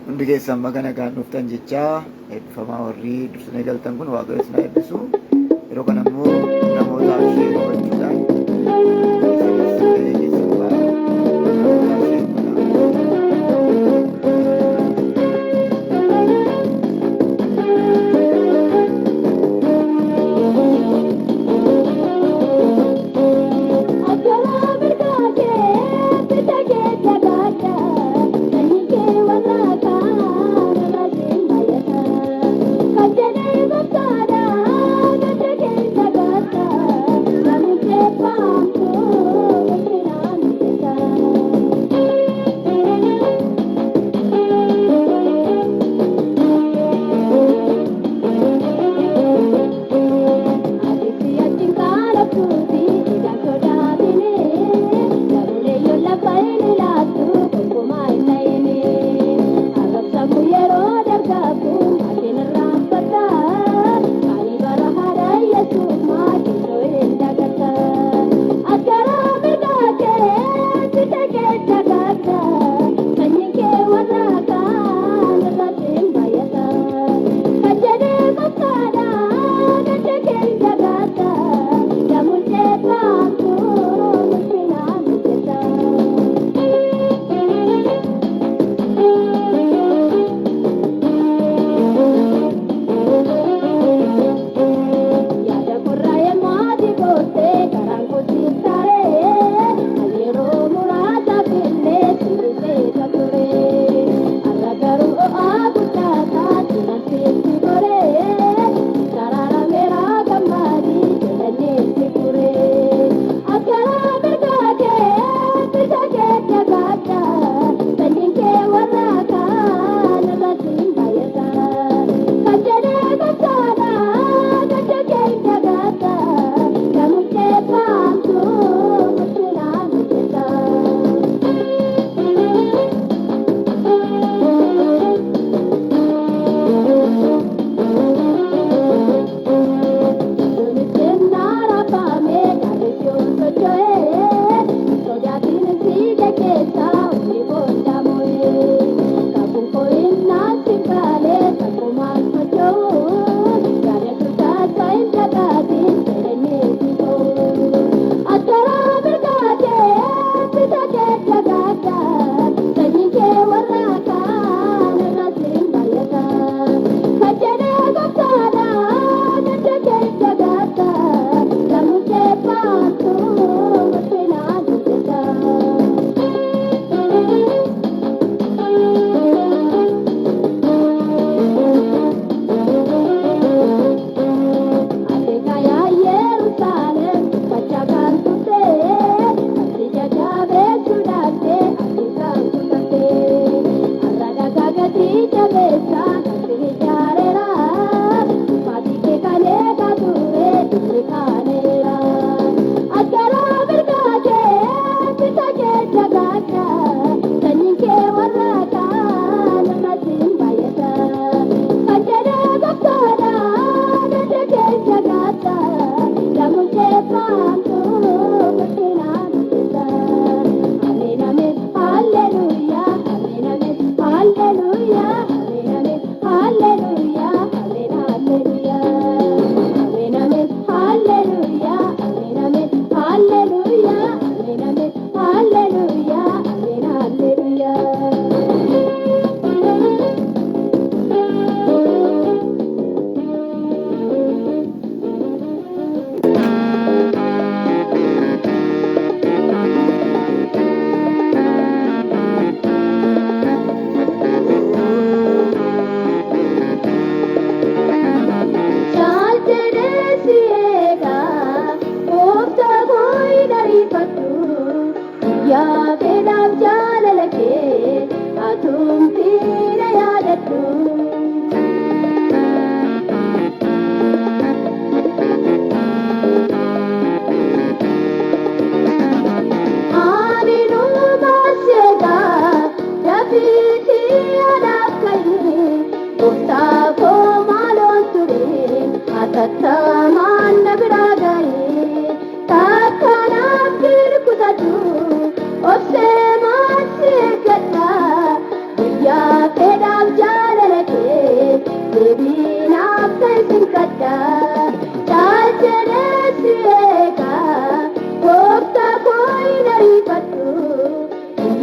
Hundi keessan magana kan dhuftan jechaa eebbifamaa warri dursanii galtan kun waaqayyo isin haa eebbisu. Yeroo kana immoo namootaaf ishee hubachuudhaan Thank you.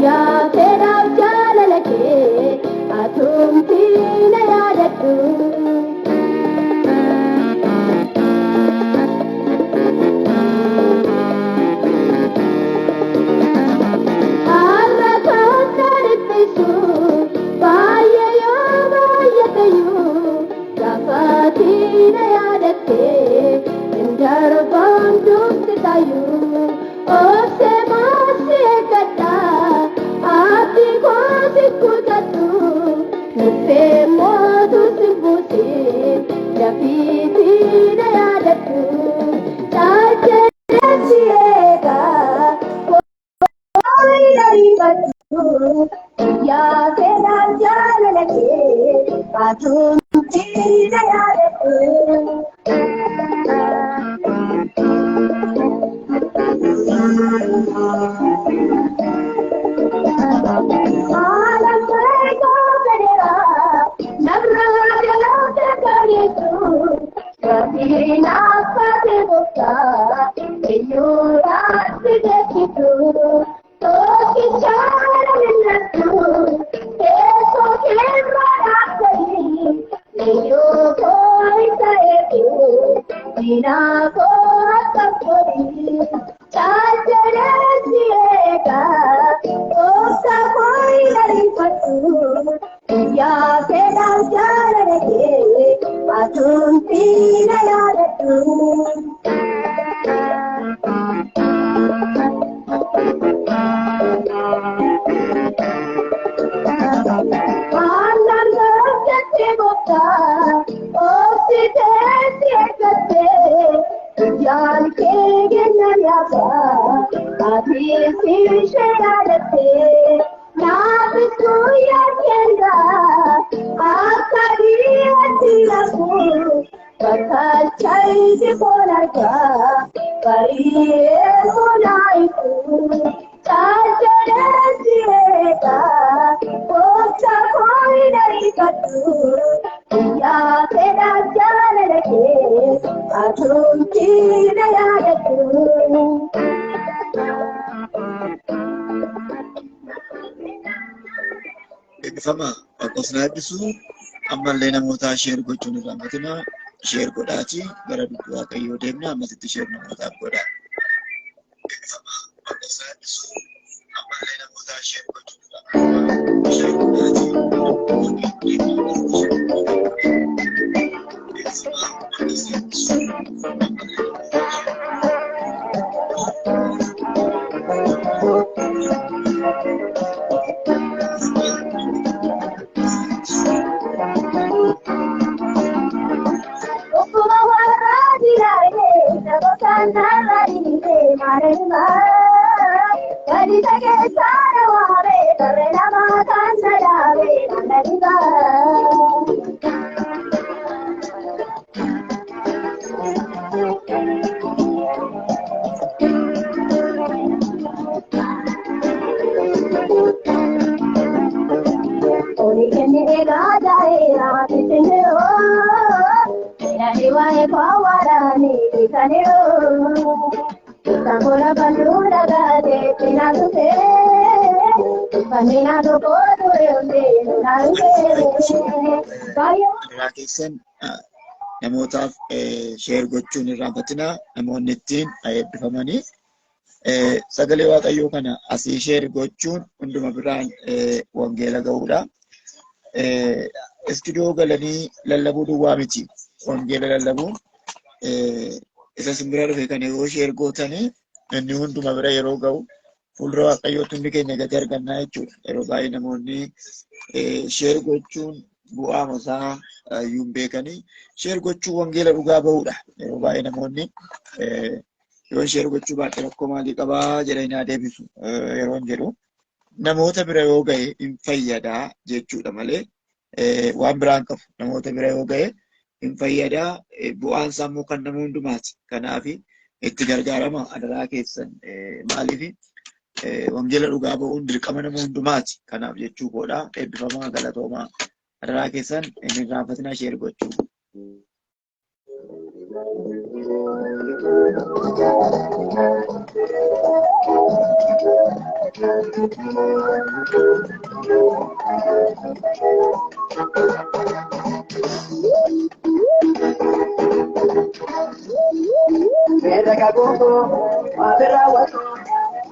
Ya será jala lage, atum tina yadatu. Alla kata ripisu, baya yo baya kayu, dapatina yadate, indar bandung tayu, oh se masih kata. Aati kooti kutatu, nufe mootu simbuuti, jabiiti na yaadatu, taajjirratti eegaa, kooyi dariibatu, yaa seenaan jaalala kee, baatuutti na yaadatu. Ya sedang jalan ke, atum tina yadatu. Pandang terjadi bota, osi tesi ekate, jalan ke genar yaba, ati sisi yadate. Nabiku ya kenda, akari atilaku, bakal cai di bolarga, kari mulaiku, cajara siega, kota koi dari katu, ya kena jalan lagi, atum tidak ada tu. Eebbifama akkasumas eebbisu ammallee namoota sheer gochuun irraanfatina sheer godhaachi gara dubbii waaqayyoo deemna ammasitti sheer namootaaf godha. Eebbifama akkasumas eebbisu ammallee namoota sheer gochuun irraanfatina sheer godhaachi gara dubbii waaqayyoo deemna. Eebbifama akkasumas eebbisu ammallee namoota Tambora bandura gade pinadute, panina do kodo yonde nalge. irraa keessan namootaaf sheer gochuun irraanfatina namoonni ittiin eebbifamanii sagalee waaqayyoo kana asii sheer gochuun hunduma biraan wangeela ga'uudha. Istiidiyoo galanii lallabuu duwwaa miti. Wangeela lallabuun isa simbira dhufe kan yeroo sheer gootanii inni hunduma bira yeroo ga'u fuuldura waaqayyootti hundi keenya gadi argannaa jechuudha. Yeroo baay'ee namoonni sheer gochuun bu'aa masaa yuun beekanii sheer gochuu wangeela dhugaa ba'uudha. Yeroo baay'ee namoonni yoo sheer gochuu baadhee rakkoo maalii qabaa jedhanii deebisu yeroo jedhu namoota bira yoo ga'e hin fayyadaa jechuudha malee waan biraan qabu. Namoota bira yoo ga'e hin fayyadaa bu'aan isaa immoo kan nama hundumaati. Kanaaf itti gargaarama adaraa keessan maaliif wangeela dhugaa ba'uun dirqama nama hundumaati. Kanaaf jechuu koodha. Eebbifamaa galatoomaa adaraa keessan hin irraanfatinaa sheer gochuu. Mereka kuku, mabera watu,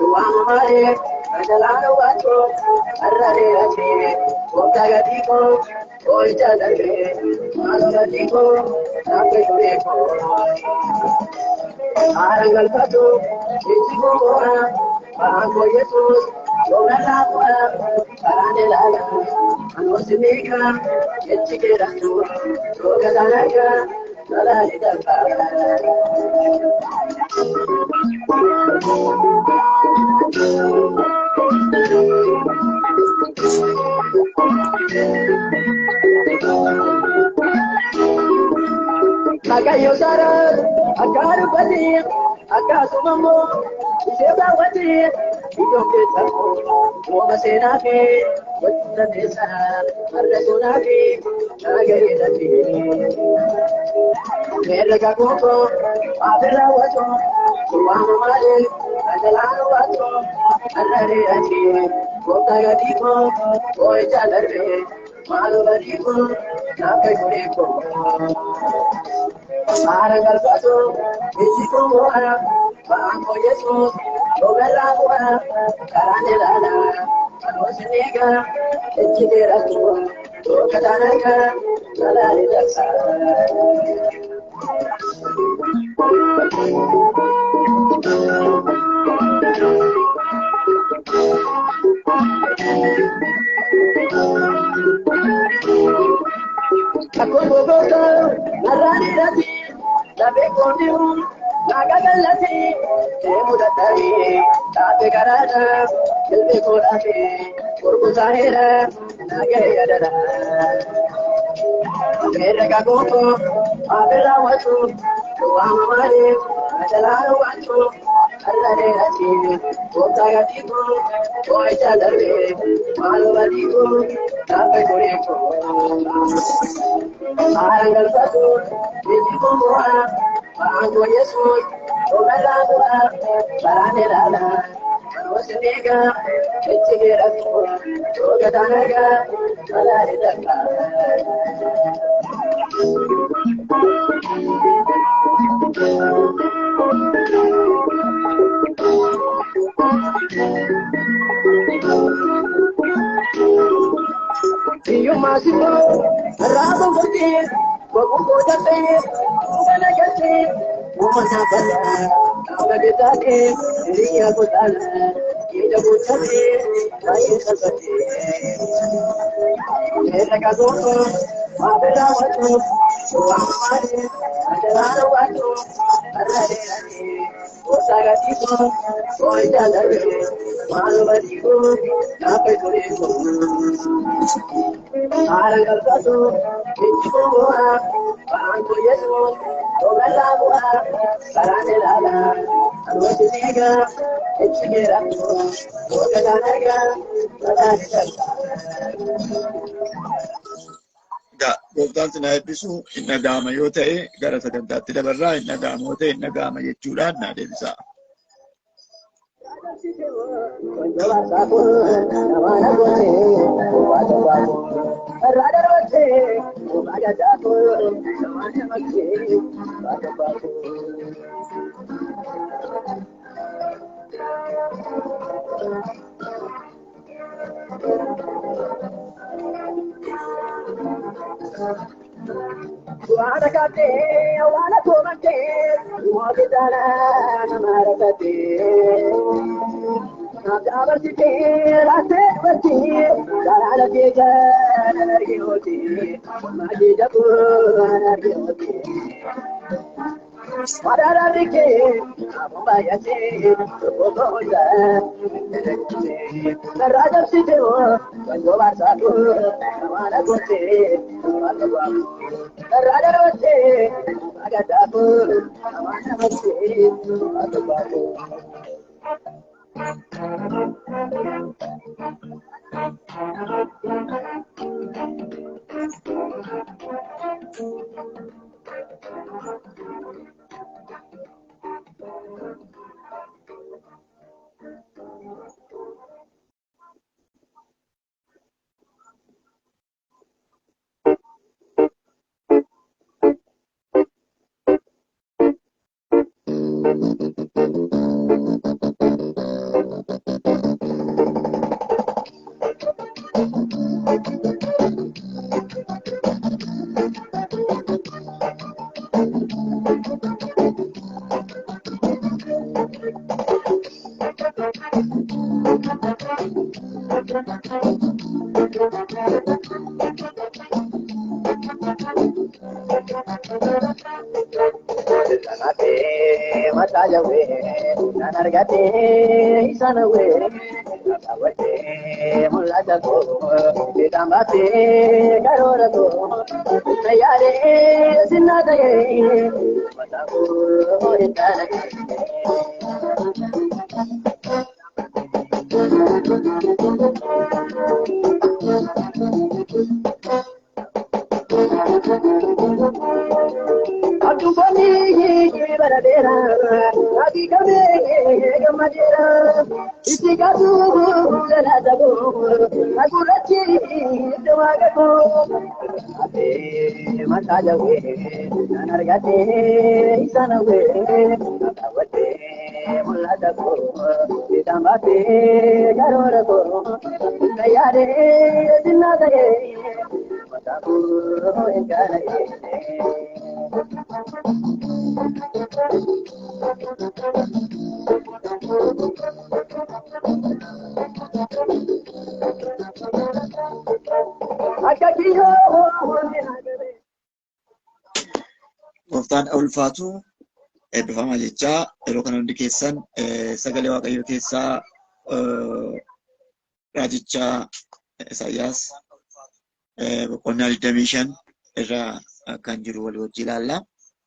tuang mare, ajalana watu, arrare achi, kota gatiko, koi chadare, malu gatiko, nape kureko. Arangal patu, ichiku kora, bangko Yesus, kora lakwa, karane lala, anusimika, ichike ratu, roga danaka, nalali daka. Akayo sarat, akaru pati, akasu mambo, iseba wati, idom desamu, wama senafi, wata desa, arra sunafi, nagari dati. Mereka kuko, abira wato, wama male, ajalanu wato, arra dati, wata gatiko, koi chadare, malu gatiko, nape kureko. Arangal patu, ichiku kora, bangko Yesus, kora lakwa, karane lala, anusimika, ichike ratu, roga danaka, nalali daka. Aku bogoto, narani rati, nabe kondiu, nagagalati, emudatari, tape karada, kelbe korate, kurbu sahira, nagayadara. Mereka kuku, abira watu, tuang mare, ajalanu watu, arrare rati, kota gatiko, koi chadare, malu gatiko, tape kureko. Arangal patu, ichiku kora, bangko Yesus, kora lakwa, karane lala, anusimika, ichike ratu, roga danaka, nalali daka. Iyo masimo, rabo kote, babuko jate, umana jate, umana bala, kamade tate, riya kotala, ida kotale, aye sakate. Mereka kuku, mabera watu, tuang mare, ajalana watu, arrare rati, kota gatiko, koi chadare, malu gatiko, nape kureko. Arangal patu, ichiku kora, bangko Yesus, kora lakwa, karane lala, anusimika, ichike ratu, roga danaka, nalali daka. Gooftaan sin haa eebbisu hin dhaga'ama yoo ta'e gara sagantaatti dabarraa hin dhaga'amu yoo ta'e hin dhaga'ama jechuudhaan naa deebisaa. Wana kate, wana komate, wadi dana namara kate. Nabar site, rase bati, dara dega nargi hoti, maji jabu nargi hoti. Madara rike, abaya se, boboja. Raja site ho, gobar satu, namara kote, namara Raja Rote, Agadabu, Amanamate, Agababu. Matajawe, nanargate, isanawe, awate, mulatato, itambate, karorato, nayare, sinadaye, matabu, intanaye. Adubani baradera, adi kame gamadera, isigadu galadago, agurachi dewagago, ate matajawe, nanargate isanawe, awate muladago, itambate garorago, nayare dinadaye, matabu enganaye. Gooftaan ulfaatu eebbifamaa jechaa yeroo kana hundi keessan sagalee waaqayyoo keessaa raajicha Isaayyaas boqonnaa 25 irraa kan jiru walii wajjin ilaalla.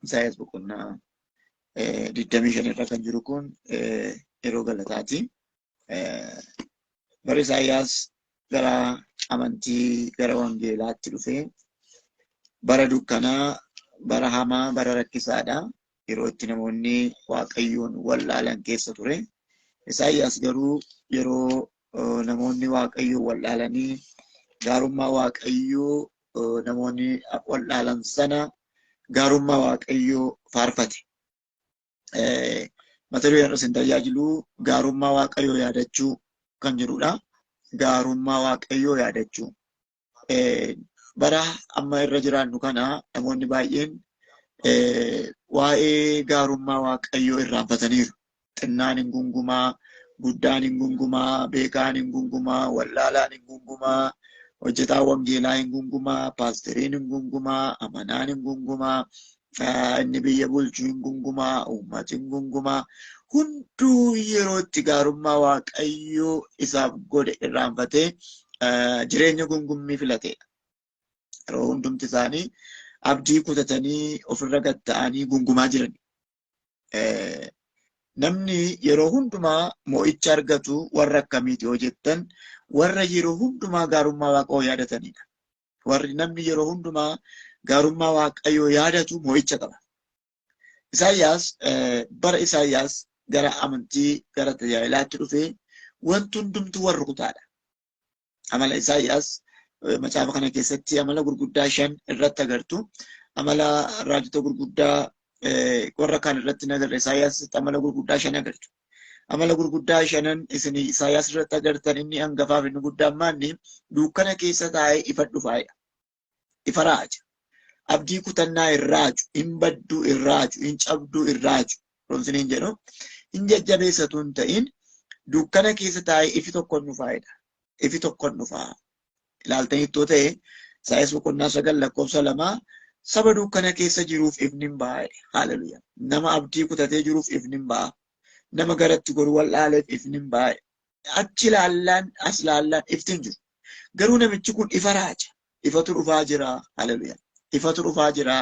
Isaayyaas boqonnaa 25 irra kan jiru kun yeroo galataati. Bara Isaayyaas gara amantii gara wangeelaatti dhufee bara dukkanaa, bara hamaa, bara rakkisaadha. Yeroo itti namoonni waaqayyoon wallaalan keessa ture. Isaayyaas garuu yeroo namoonni waaqayyoon wallaalanii gaarummaa waaqayyoo namoonni wallaalan sana gaarummaa waaqayyoo faarfate. Mata dureen isin tajaajilu gaarummaa waaqayyoo yaadachuu kan jedhudha. Gaarummaa waaqayyoo yaadachuu. Bara amma irra jiraannu kana namoonni baay'een waa'ee gaarummaa waaqayyoo irraanfataniiru. Xinnaan hin gungumaa, guddaan hin gungumaa, beekaan hin gungumaa, wallaalaan hin gungumaa, hojjetaan wangeelaa hin gungumaa, paasteriin hin gungumaa, amanaan hin gungumaa, inni biyya bulchuu hin gungumaa, uummati hin gungumaa. Hunduu yeroo itti gaarummaa waaqayyoo isaaf godhe irraanfatee jireenya gungummii filateedha. Yeroo hundumti isaanii abdii kutatanii ofirra gad ta'anii gungumaa jiran. Namni yeroo hundumaa mo'icha argatu warra akkamiiti yoo jettan, warra yeroo hundumaa gaarummaa waaqayyoo yaadatanidha. Warri namni yeroo hundumaa gaarummaa waaqayyoo yaadatu mo'icha qaba. Isaayyaas bara Isaayyaas gara amantii gara tajaajilaatti dhufee wanti hundumtu warra kutaadha. Amala Isaayyaas macaafa kana keessatti amala gurguddaa 5 irratti agartu. Amala raajota gurguddaa warra kaan irratti nagarra. Isaayyaas amala gurguddaa 5 agartu. Amala gurguddaa 5 isin Isaayyaas irratti agartan inni hangafaaf inni guddaan maanni dukkana keessa taa'ee ifa dhufaa'edha. Ifa raaja. Abdii kutannaa irraaju, hin badduu irraaju, hin cabduu irraaju. Roonsiniin jedhu hin jajjabeessatu hin ta'in dukkana keessa taa'ee ifi tokkoon dhufaa'edha. Ifi tokkoon dhufaa. Ilaaltanii ittoo ta'e Isaayyaas boqonnaa 9 lakkoofsa 2 saba dukkana keessa jiruuf ifni hin ba'a. Haaleluyyaa. Nama abdii kutatee jiruuf ifni hin ba'a. Nama garatti goru wal'aaleef ifni hin ba'a. Achi ilaallaan as ilaallaan ifti hin jiru. Garuu namichi kun ifa raaja. Ifatu dhufaa jira. Haaleluyyaa. Ifatu dhufaa jira.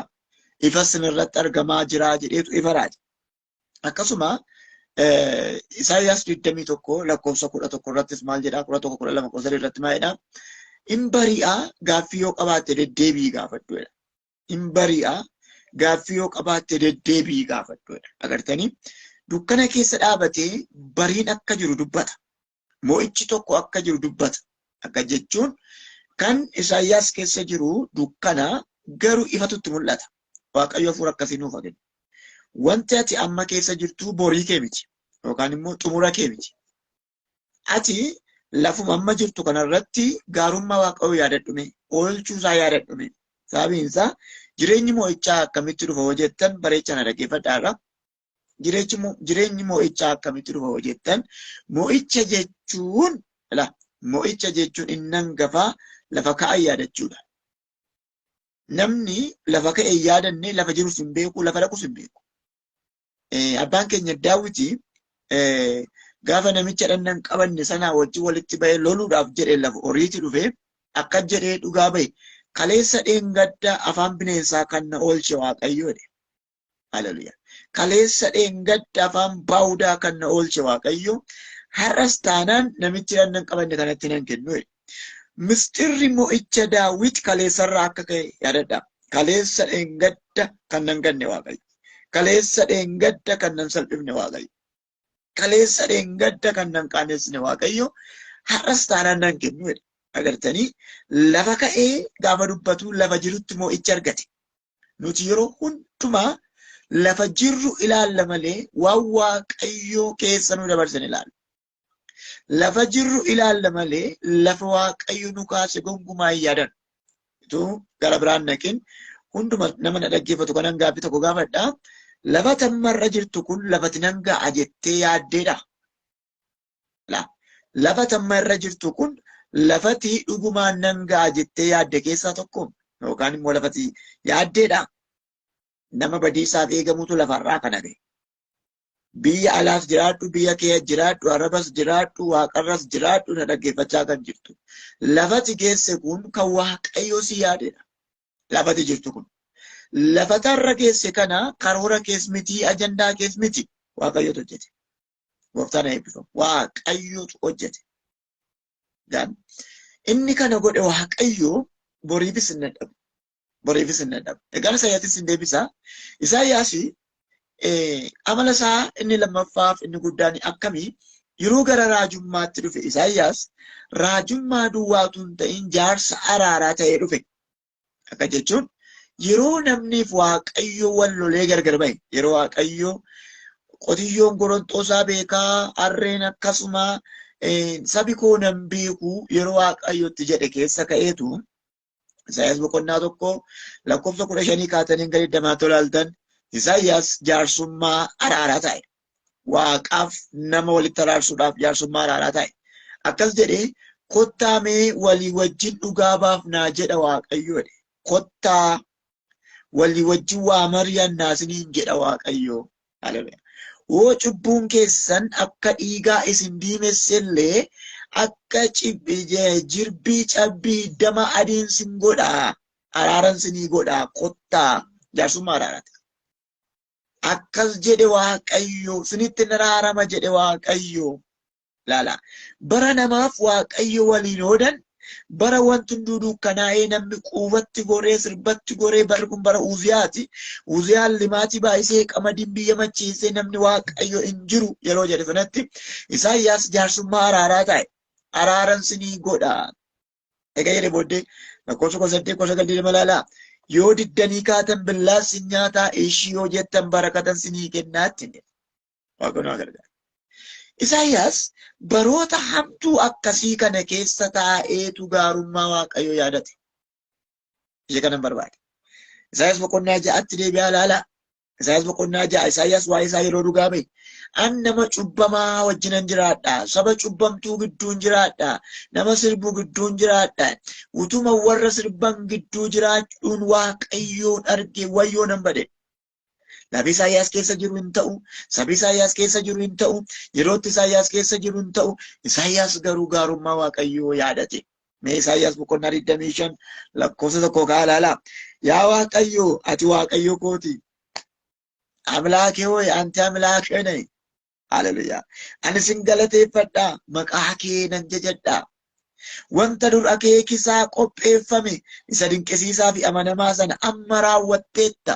Ifa sinirratti argamaa jira jedheetu ifa raaja. Akkasuma Isaayyaas 21 lakkoofsa 11 irrattis maal jedhaa? 11 12 13 irratti maal jedhaa? In bari'aa gaaffii yoo qabaatte deddeebii gaafadhuudha. In bari'aa gaaffii yoo qabaatte deddeebii gaafadhuudha. Agartanii dukkana keessa dhaabatee bariin akka jiru dubbata. Mo'ichi tokko akka jiru dubbata. Akka jechuun kan Isaayyaas keessa jiru dukkana garuu ifatutti mul'ata. Waaqayyo hafuura akkasii nuuf kenna. wanti ati amma keessa jirtu borii kee miti yookaan immoo xumura kee miti. Ati lafuma amma jirtu kanarratti gaarummaa Waaqayyoo yaadadhume, oolchuusaa yaadadhume. Sababiin isaa jireenyi mo'ichaa akkamitti dhufa hoo jettan bareechaan dhaggeeffadhaadha. Jireenyi mo'ichaa akkamitti dhufa hoo jettan mo'icha jechuun inni hangafaa lafa ka'an yaadachuudha. Namni lafa ka'e yaadanne lafa jirus hin beeku, lafa dhaqus hin beeku. Abbaan keenya Daawiti gaafa namicha dhannan qabanne sanaa wajjin walitti ba'ee loluudhaaf jedhee lafa horiitti dhufee akka jedhee dhugaa ba'e kaleessa dheengadda afaan bineensaa kan na oolche Waaqayyoodha. Haleluyaa. Kaleessa dheengadda afaan baawudaa kan na oolche Waaqayyo. Har'as taanaan namichi dhannan qabanne kanatti nan kennu. Mistirri mo'icha Daawit kaleessarraa akka ka'e yaadadha. Kaleessa dheengadda kan nan ganne Waaqayyo. Kaleessa dheengadda kan nan salphifne Waaqayyo. Kaleessa dheengadda kan nan qaanessine Waaqayyo. Har'as taanaan nan kennu. Agartanii lafa ka'ee gaafa dubbatu lafa jirutti mo'icha argate. Nuti yeroo hundumaa lafa jirru ilaalla malee waan Waaqayyoo keessa nu dabarsan ilaalla. Lafa jirru ilaalla malee lafa Waaqayyo nu kaase gonkumaa hin yaadan. Utuu gara biraan naqin hunduma nama na dhaggeeffatu kanan gaaffii tokko gaafadha. Lafa tammarra jirtu kun lafati nan ga'a jettee yaaddeedha. Lafa tammarra jirtu kun lafati dhugumaan nan ga'a jettee yaadde keessaa tokko yookaan immoo lafati yaaddeedha. Nama badiisaaf eegamutu lafarraa kana gahe. Biyya alaas jiraadhu, biyya kee jiraadhu, arabas jiraadhu, waaqarras jiraadhu na dhaggeeffachaa kan jirtu. Lafati geesse kun kan Waaqayyoo si yaadedha. Lafati jirtu kun. Lafatarra geesse kana karoora kees miti, ajandaa kees miti. Waaqayyootu hojjete. Gooftaan eebbifamu. Waaqayyootu hojjete. Inni kana godhe Waaqayyoo boriifis hin dadhabu. Boriifis hin dadhabu. Egaan Isaayyaas hin deebisa. Isaayyaas amala isaa inni lammaffaaf inni guddaan akkamii yeroo gara raajummaatti dhufe Isaayyaas raajummaa duwwaatu hin ta'in jaarsa araaraa ta'ee dhufe. Akka jechuun yeroo namniif Waaqayyoo wal lolee gargar ba'e yeroo Waaqayyoo qotiyyoon Goronxoosaa beekaa harreen akkasuma sabi koo nan beeku yeroo Waaqayyootti jedhe keessa ka'eetu Isaayyaas boqonnaa tokko lakkoofsa 15 kaataniin gadi damaatti olaaltan Isaayyaas jaarsummaa araaraa ta'e. Waaqaaf nama walitti araarsuudhaaf jaarsummaa araaraa ta'e. Akkas jedhee kottaa mee walii wajjin dhugaa baafnaa jedha Waaqayyo. Kottaa walii wajjin waa mari'annaa isiniin jedha Waaqayyo. Hoo cubbuun keessan akka dhiigaa isin diimessellee akka jirbii cabbii dama adiin sin godhaa. Araaran sinii godhaa. Kottaa jaarsummaa araaraati. Akkas jedhe Waaqayyo sinitti araarama jedhe Waaqayyo. Laala bara namaaf Waaqayyo waliin oodan bara wanti hunduu dukkanaa'ee namni quufatti goree sirbatti goree barri kun bara Uziyaati. Uziyaan limaatii baay'isee qamadiin biyya macheessee namni Waaqayyo hin jiru yeroo jedhe sanatti Isaayyaas jaarsummaa araaraa ta'e. Araaran sinii godha. Egaa jedhe booddee lakkoofsa 8 malaalaa. Yoo diddanii kaatan billaa sin nyaataa ishii yoo jettan barakatan sinii kennaatti. Waaqayyo na gargaara. Isaayyaas baroota hamtuu akkasii kana keessa taa'eetu gaarummaa Waaqayyo yaadate. Ishee kanan barbaade. Isaayyaas boqonnaa 6tti deebi'aa ilaala. Isaayyaas boqonnaa 6 Isaayyaas waa'ee isaa yeroo dhugaa ba'e. An nama cubbamaa wajjinan jiraadha. Saba cubbamtuu gidduun jiraadha. Nama sirbuu gidduun jiraadha. Utuma warra sirban gidduu jiraachuun Waaqayyoon arge wayyoo nan bade. Lafi Isaayyaas keessa jiru hin ta'u. Sabi Isaayyaas keessa jiru hin ta'u. Yerootti Isaayyaas keessa jiru hin ta'u. Isaayyaas garuu gaarummaa Waaqayyoo yaadate. Mee Isaayyaas boqonnaa 25 lakkoofsa 1 kaa ilaala. Yaa Waaqayyoo ati Waaqayyo kooti. Amlaakee hooyi anti amlaakee nayi. Haleluyaa. Ani sin galateeffadha. Maqaa kee nan jajadha. Wanta dur akeekisaa qopheeffame isa dinqisiisaa fi amanamaa sana amma raawwatteetta.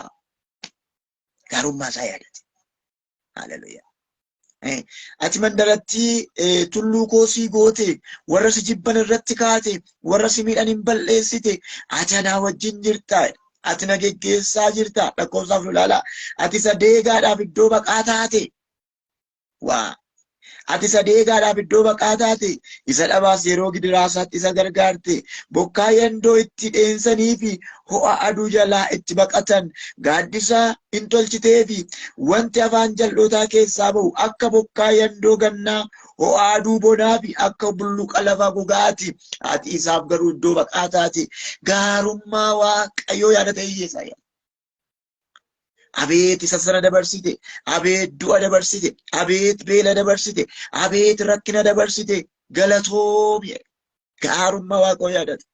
Gaarummaa isaa yaadate. Haleluyaa. Ati mandaratti tulluu koosii goote warra si jibban irratti kaate warra si miidhan hin balleessite ati anaa wajjin jirta. ati na geggeessaa jirta lakkoofsaaf lolaala ati isa deegaadhaaf iddoo baqaa taate waa ati isa deegaadhaaf iddoo baqaa taate isa dhabaas yeroo gidiraasaatti isa gargaarte bokkaa yandoo itti dheensanii fi ho'a aduu jalaa itti baqatan gaaddisaa hin tolchitee fi wanti afaan jal'ootaa keessaa ba'u akka bokkaa yandoo gannaa ho'a aduu bonaa fi akka bulluqa lafa gogaati ati isaaf garuu iddoo baqaa taate gaarummaa Waaqayyoo yaadate hiyyeessaa abeet isa sana dabarsite abeet du'a dabarsite abeet beela dabarsite abeet rakkina dabarsite galatoomi gaarummaa Waaqayyoo yaadate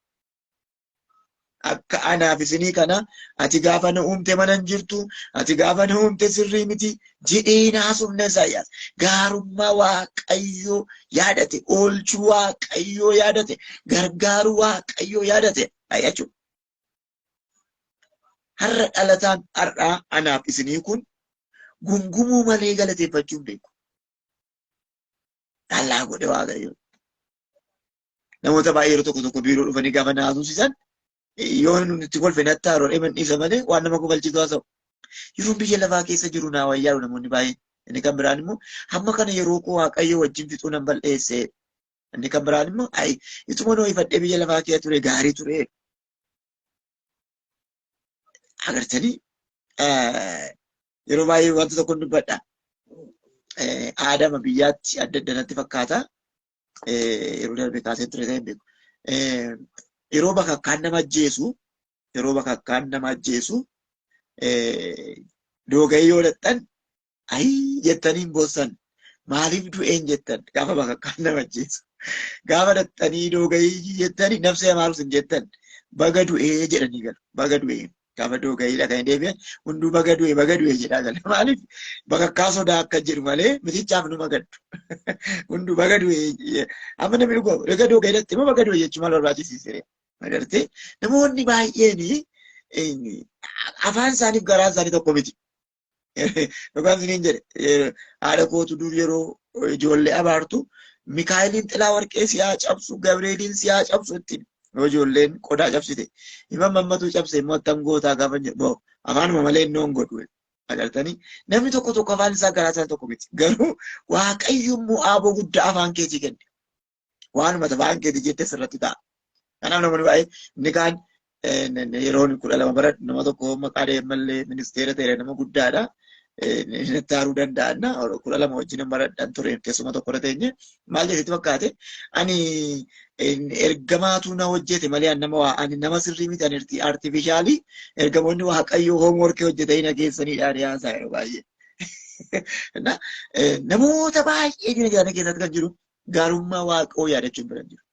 akka anaaf isinii kana ati gaafa na uumte mana hin jirtu ati gaafa na uumte sirrii miti jedhee naasofne Isaayyaas gaarummaa Waaqayyoo yaadate oolchuu Waaqayyoo yaadate gargaaruu Waaqayyoo yaadate jechuudha. Har'a dhalataan har'aa anaaf isinii kun gungumuu malee galateeffachuu hin beeku. Dhallaa godhe Waaqayyo. Namoota baay'ee yeroo tokko tokko biiroo dhufanii gaafa na haasofsiisan yoo nuti itti kolfe natti haroodhe manniisa malee waan nama kofalchiisu haa ta'u. Yeroo biyya lafaa keessa jiru naa wayyaaru namoonni baay'een. Inni kan biraan immoo hamma kana yeroo koo Waaqayyo wajjin fixuu nan bal'eesse. Inni kan biraan immoo ituma noo ifadhee biyya lafaa keessa ture gaarii ture. Agartanii yeroo baay'ee wanta tokko dubbadha. Aadama biyyaatti adda adda natti fakkaata. Yeroo darbe kaasee ture ta'e hin beeku. Yeroo bakakkaan nama ajjeesu doogayii yoo dhaqxan jettanii hin boossan maaliif du'een jettan gaafa bakakkaan nama ajjeesu. Gaafa dhaqxanii doogayii jettanii nafsa amaaruus hin jettan baga du'ee jedhanii galu. Baga du'ee. Gaafa doogayii dhaqanii deebi'an hunduu baga du'e jedhaa gala. Maaliif bakakkaa sodaa akka jiru malee mitichaaf numa gaddu. Hunduu baga du'e amma namni dhugu egaa doogayii dhaqxe immoo baga du'e jechuun maal barbaachisiisee agartee namoonni baay'een afaan isaaniif garaan isaanii tokko miti. Yookaan isiniin jedhe haadha kootu dur yeroo ijoollee abaartu Mikaa'eliin xilaa warqee siyaa cabsu Gabreeliin siyaa cabsu ittiin ijoolleen qodaa cabsite himan mammatuu cabse immoo attam gootaa gaafa jedhu afaanuma malee inni on godhu agartanii namni tokko tokko afaan isaa garaa isaa tokko miti garuu Waaqayyo immoo aaboo guddaa afaan keetii kenne waanuma afaan keetii jette sirratti ta'a. Kanaaf namoonni baay'ee inni kaan yeroon 12 baradhu nama tokko maqaa deemallee ministeera ta'e nama guddaadha. Inni taaruu danda'anna 12 wajjin baradhan ture teessuma tokko irra teenye maal jechuutti fakkaate ani ergamaatu na hojjete malee ani nama sirrii miti ani artifishaalii ergamoonni Waaqayyoo hoomworkii hojjetanii na geessanidha dhiyaasaa yeroo baay'ee. Namoota baay'ee jireenya keessatti kan jiru gaarummaa Waaqayyoo yaadachuun bira jiru.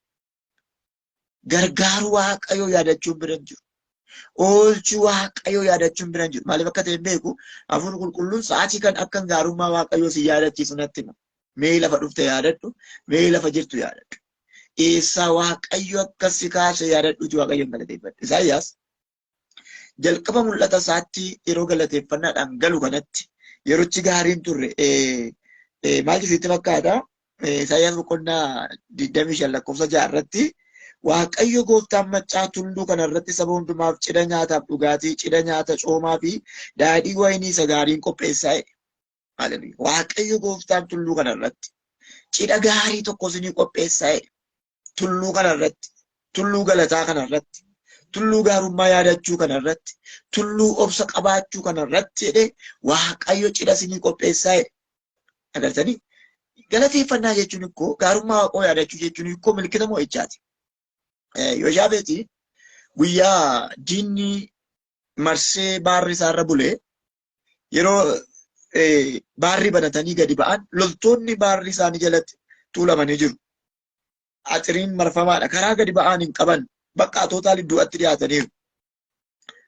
Gargaaruu Waaqayyoo yaadachuun bira jiru. Oolchuu Waaqayyoo yaadachuun bira jiru. Maaliif akka ta'e beeku hafuurri qulqulluun sa'aatii kan akka gaarummaa Waaqayyoo si yaadachiisu natti hima. Mee lafa dhufte yaadadhu, mee lafa jirtu yaadadhu. Eessaa Waaqayyo akkas si kaase yaadadhuuti Waaqayyoon galateeffadhu. Isaayyaas jalqaba mul'ata isaatti yeroo galateeffannaadhaan galu kanatti yeroochi gaariin turre maal jisitti fakkaata? Isaayyaas boqonnaa 25 lakkoofsa 6 irratti Waaqayyo gooftaan maccaa tulluu kanarratti saba hundumaaf cidha nyaataaf dhugaatii, cidha nyaata coomaa fi daadhii wayinii isa gaariin qopheessaa jedhe. Haleluuyaa. Waaqayyo gooftaan tulluu kanarratti cidha gaarii tokko isinii qopheessaa jedhe. Tulluu kanarratti, tulluu galataa kanarratti, tulluu gaarummaa yaadachuu kanarratti, tulluu obsa qabaachuu kanarratti jedhe Waaqayyo cidha isinii qopheessaa jedhe. Agartanii? Galateeffannaa jechuun ikkoo gaarummaa Waaqoo yaadachuu jechuun ikkoo milkita mo'ichaati. Yooshaafeeti guyyaa diinni marsee baarri isaarra bulee yeroo baarri banatanii gadi ba'an loltoonni baarri isaanii jalatti tuulamanii jiru. Axiriin marfamaadha. Karaa gadi ba'an hin qaban bakka tootaalii du'atti dhiyaataniiru.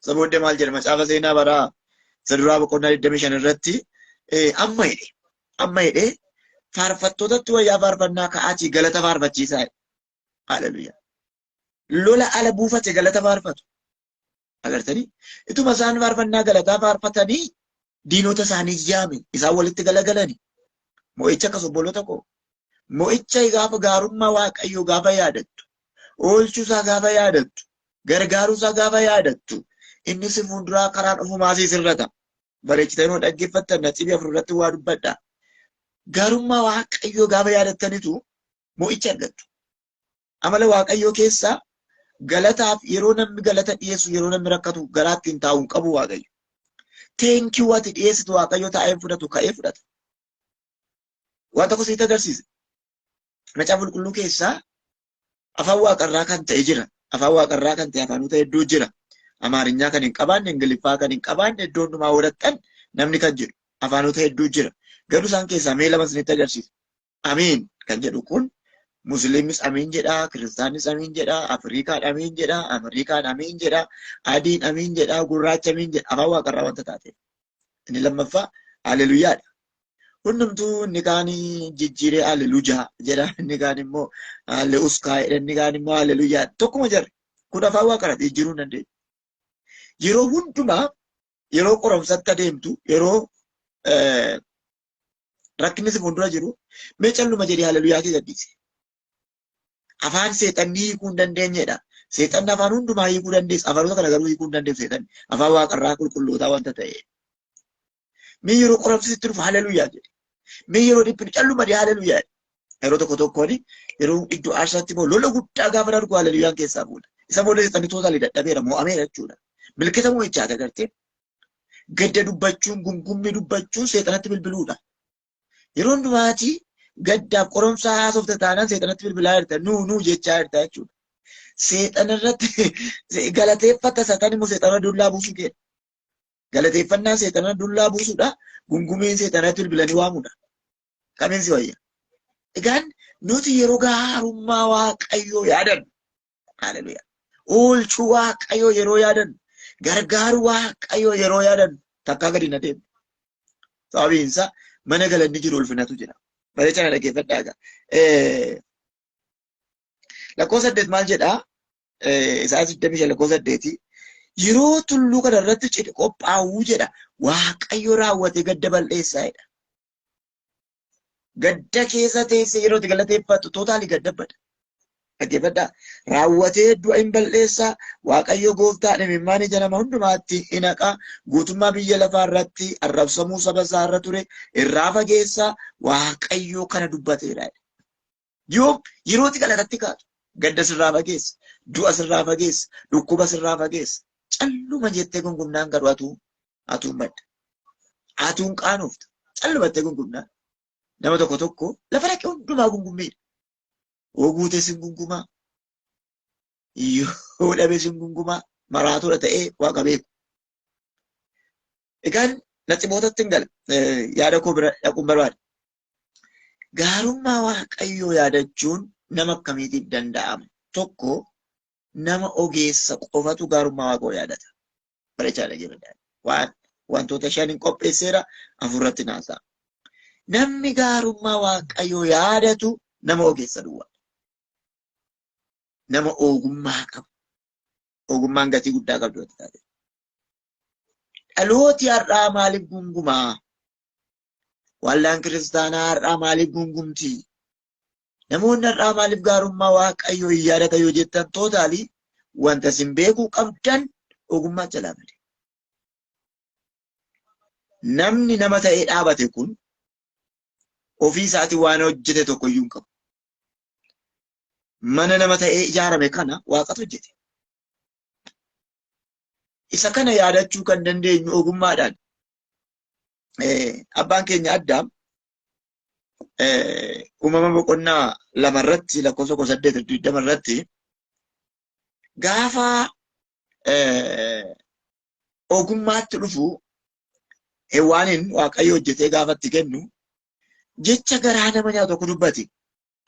Saboonni maal jedha macaafa seenaa baraa saduraa boqonnaa 25 irratti amma hidhee faarfattootatti wayyaa faarfannaa ka'aatii galata faarfachiisaa. Haleluuyaa. Lola ala buufate galata faarfatu. Agartanii? Ituma isaan faarfannaa galataa faarfatanii diinota isaanii yaame isaan walitti galagalani. Mo'icha akkas obboloota koo. Mo'icha gaafa gaarummaa Waaqayyoo gaafa yaadattu. Oolchuusaa gaafa yaadattu. Gargaaruusaa gaafa yaadattu. inni si fuulduraa karaan ofumaa si sirrata. Bareechitanii yoo dhaggeeffattan naxibii afurratti waa dubbadha. Garummaa Waaqayyoo gaafa yaadattanitu mo'icha argattu. Amala Waaqayyoo keessaa galataaf yeroo namni galata dhiyeessu yeroo namni rakkatu garaatti hin taa'u hin qabu Waaqayyo. Teenkii ati dhiyeessitu Waaqayyo taa'ee fudhatu ka'ee fudhata. Waan tokko sitti agarsiise. Macaafa qulqulluu keessaa afaan waaqarraa kan ta'e jira. Afaan waaqarraa kan ta'e afaanota hedduu jira. Amaarinyaa kan hin qabaanne, Ingiliffaa kan hin qabaanne, iddoo hundumaa wadattan namni kan jedhu afaanota hedduu jira. Garuu isaan keessaa mee lama isinitti agarsiisa. Amiin kan jedhu kun Musliimis amiin jedha, Kiristaanis amiin jedha, Afrikaan amiin jedha, Ameerikaan amiin jedha, Adiin amiin jedha, Gurraacha amiin jedha. Afaan waaqarraa wanta taate. Inni lammaffaa haleluuyaadha. Hundumtuu inni kaan jijjiiree haleluujaa jedha. Inni kaan immoo haleuskaa jedha. Inni kaan immoo haleluuyaa. Tokkuma jarre. Kun afaan waaqarraa jijjiiruu hin dandeenye. Yeroo hundumaa yeroo qoromsatti adeemtu yeroo rakkinni si fuuldura jiru mee calluma jedhee haleluuyaa kee gaddise. Afaan seexanni hiikuu hin dandeenyedha. Seexanni afaan hundumaa hiikuu dandeessa. Afaanota kana garuu hiikuu hin dandeessu seexanni. Afaan waaqarraa qulqullootaa wanta ta'e. Mee yeroo qoromsitti dhufu haleluuyaa jedhe. Mee yeroo dhiphina calluma jedhee haleluuyaa jedhe. Yeroo tokko tokkoon yeroo iddoo aarsaatti immoo lola guddaa gaafa darbu haleluuyaan keessaa fuudha. Isa booda seexanni tootaalii dadhabeera mo'ameera jechuudha. Milkita mo'ichaa agartee gadda dubbachuun gungummii dubbachuun seexanatti bilbiluudha. Yeroo hundumaati gaddaaf qoromsaa haasofte taanaan seexanatti bilbilaa jirta nuu jechaa jirta jechuudha. Seexanarratti galateeffata satan immoo seexana dullaa buusuu kenna. Galateeffannaan seexana dullaa buusuudha. Gungumiin seexanatti bilbilanii waamudha. Kamiin si wayya? Egaan nuti yeroo gaarummaa Waaqayyoo yaadannu. Haleluuyaa. Oolchuu Waaqayyoo yeroo yaadannu. Gargaaru Waaqayyoo yeroo yaadannu takkaa gadi na deemu. Sababiin isaa mana galanni jiru ulfinatu jira. Bareecha na dhaggeeffadhaa egaa. Lakkoofsa 8 maal jedhaa? Isaayaas 25 lakkoofsa 8 yeroo tulluu kana irratti cidhi qophaa'uu jedha Waaqayyo raawwate gadda balleessaa jedha. Gadda keessa teessee yeroo itti galateeffattu tootaalii gadda bada. Dhaggeeffadhaa. Raawwatee du'a hin balleessaa Waaqayyo gooftaan imimmaan ija nama hundumaatti hin haqaa guutummaa biyya lafaa irratti arrabsamuu saba isaa irra ture irraa fageessaa Waaqayyo kana dubbateedha. Yeroo itti galatatti kaatu gadda sirraa fageessa, du'a sirraa fageessa, dhukkuba sirraa fageessa. Calluma jettee gungumnaan garuu atuun madda. Atuun qaanofta. Callumattee gungumnaan. Nama tokko lafa dhaqee hundumaa gungummiidha. Oguute sin gungumaa. Yoo dhabe sin gungumaa. Maraatoodha ta'ee waaqa beeku. Egaan naximootatti hin gala. Yaada koo bira dhaquun barbaada. Gaarummaa Waaqayyoo yaadachuun nama akkamiitiif danda'ama? Tokko nama ogeessa qofatu gaarummaa Waaqayyoo yaadata. Bareechaa dhaggeeffadhaa. Wantoota 5 qopheesseera afurratti naasaa. Namni gaarummaa Waaqayyoo yaadatu nama ogeessa duwwaa. Nama ogummaa qabu. Ogummaan gatii guddaa qabdu wanta taate. Dhalooti har'aa maaliif gungumaa? Wallaan kiristaanaa har'aa maaliif gungumtii? Namoonni har'aa maaliif gaarummaa Waaqayyoo hin yaadatan yoo jettan tootaalii wanta isin beekuu qabdan ogummaa jalaa bade. Namni nama ta'ee dhaabate kun ofii isaatii waan hojjete tokko iyyuu hin qabu. Mana nama ta'ee ijaarame kana Waaqatu hojjete. Isa kana yaadachuu kan dandeenyu ogummaadhaan. Abbaan keenya Addaam uumama boqonnaa 2 irratti lakkoofsa 8:20 irratti gaafa ogummaatti dhufu Heewwaaniin Waaqayyo hojjetee gaafatti kennu jecha garaa nama nyaatu tokko dubbate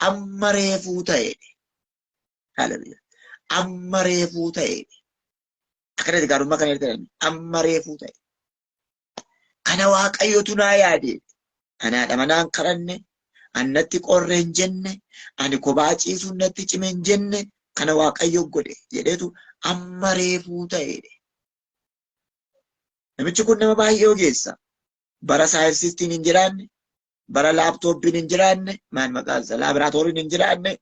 amma reefuu ta'e. Haleluuyaa. Amma reefuu ta'e. Akkanatti gaarummaa kana jedhani amma reefuu ta'e. Kana Waaqayyotu naa yaade. Anaadha manaan kadhanne, annatti qorree hin jenne, ani kophaa ciisuun natti cime hin jenne, kana Waaqayyo godhe jedheetu amma reefuu ta'e. Namichi kun nama baay'ee ogeessa. Bara saayinsistiin hin jiraanne, bara laaptooppiin hin jiraanne, maal maqaan isaa laaboraatooriin hin jiraanne.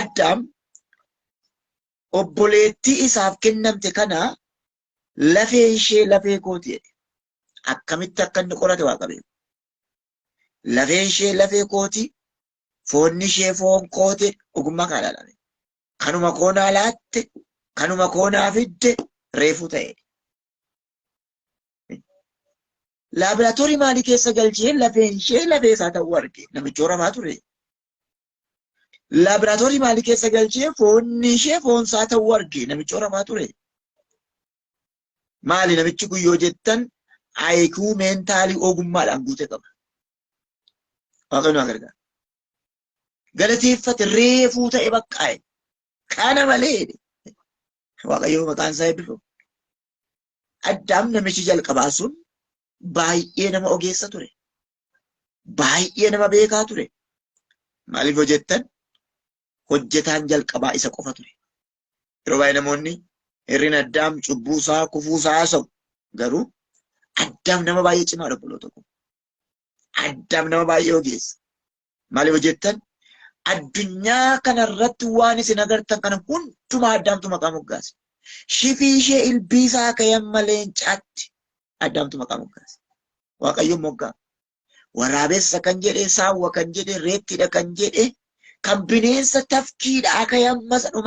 Addaam obboleettii isaaf kennamte kana lafee ishee lafee kooti jedhe. Akkamitti akka inni qorate Waaqayyo. Lafee ishee lafee kooti, foonni ishee foon kooti ogummaa kana ilaalame. Kanuma koonaa laatte, kanuma koonaa fidde reefuu ta'e. Laaboraatoorii maalii keessa galchee lafeen ishee lafee isaa ta'uu arge namichi horamaa ture. Laaboraatoorii maalii keessa galchee foonni ishee foon isaa ta'uu arge namichi horamaa ture. Maali namichi kun yoo jettan aayikuu meentaalii ogummaadhaan guute qaba. Waaqayyo nu gargaara. Galateeffate reefuu ta'e baqqaa'e. Kana malee Waaqayyo maqaan isaa eebbifamu. Addaam namichi jalqabaa sun baay'ee nama ogeessa ture. Baay'ee nama beekaa ture. Maaliif hojjettan? Hojjetaan jalqabaa isa qofa ture. Yeroo baay'ee namoonni hirrina Addaam cubbuusaa kufuusaa haasa'u. Garuu Addaam nama baay'ee cimaadha obboloota koo. Addaam nama baay'ee ogeessa. Maaliif hojjettan? Addunyaa kanarratti waan isin agartan kana hundumaa Addaamtu maqaa moggaase. Shifii ishee ilbiisaa kayan malee caatti Addaamtu maqaa moggaase. Waaqayyoon moggaa. Waraabessa kan jedhe, saawwa kan jedhe, reettidha kan jedhe, kan bineensa tafkiidha kayan masa dhuma.